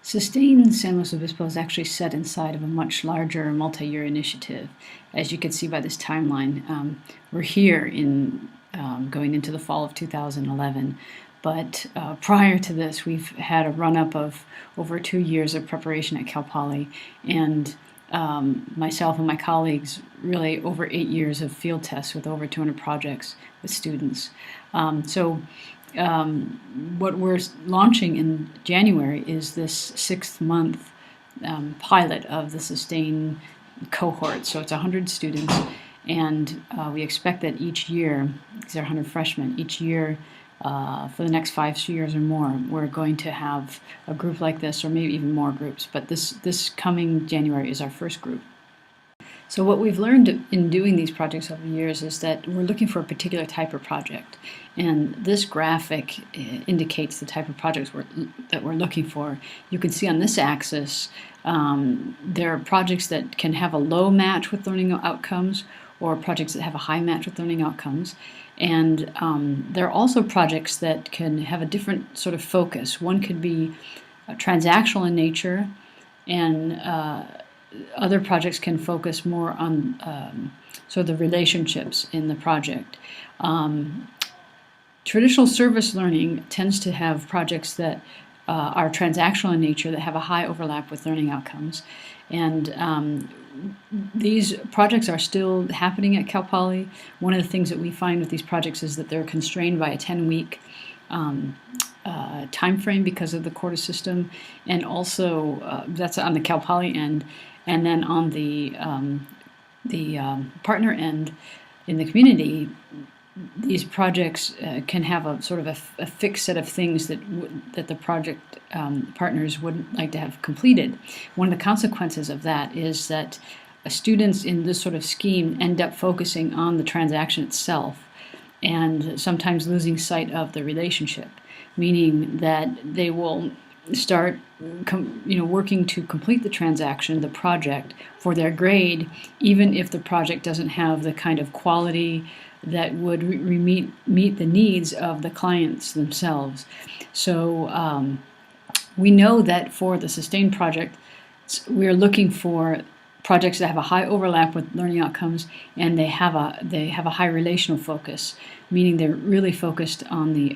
Sustain San Luis Obispo is actually set inside of a much larger multi-year initiative. As you can see by this timeline, we're here in going into the fall of 2011. But prior to this, we've had a run-up of over 2 years of preparation at Cal Poly, and myself and my colleagues really over 8 years of field tests with over 200 projects with students. What we're launching in January is this 6-month pilot of the SUSTAIN cohort. So it's 100 students, and we expect that each year, these are 100 freshmen, each year for the next 5 years or more, we're going to have a group like this, or maybe even more groups. But this coming January is our first group. So what we've learned in doing these projects over the years is that we're looking for a particular type of project. And this graphic indicates the type of projects that we're looking for. You can see on this axis, there are projects that can have a low match with learning outcomes, or projects that have a high match with learning outcomes. And there are also projects that can have a different sort of focus. One could be transactional in nature, and other projects can focus more on sort of the relationships in the project. Traditional service learning tends to have projects that are transactional in nature, that have a high overlap with learning outcomes. And these projects are still happening at Cal Poly. One of the things that we find with these projects is that they're constrained by a 10-week time frame because of the quota system, and also that's on the Cal Poly end. And then on the partner end in the community, these projects can have a sort of a fixed set of things that the project partners would like to have completed. One of the consequences of that is that students in this sort of scheme end up focusing on the transaction itself, and sometimes losing sight of the relationship, meaning that they will start working to complete the transaction, the project, for their grade, even if the project doesn't have the kind of quality that would meet the needs of the clients themselves. So we know that for the SUSTAIN project, we're looking for projects that have a high overlap with learning outcomes, and they have a high relational focus, meaning they're really focused on the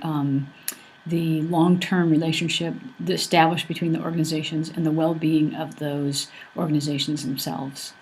long-term relationship established between the organizations and the well-being of those organizations themselves.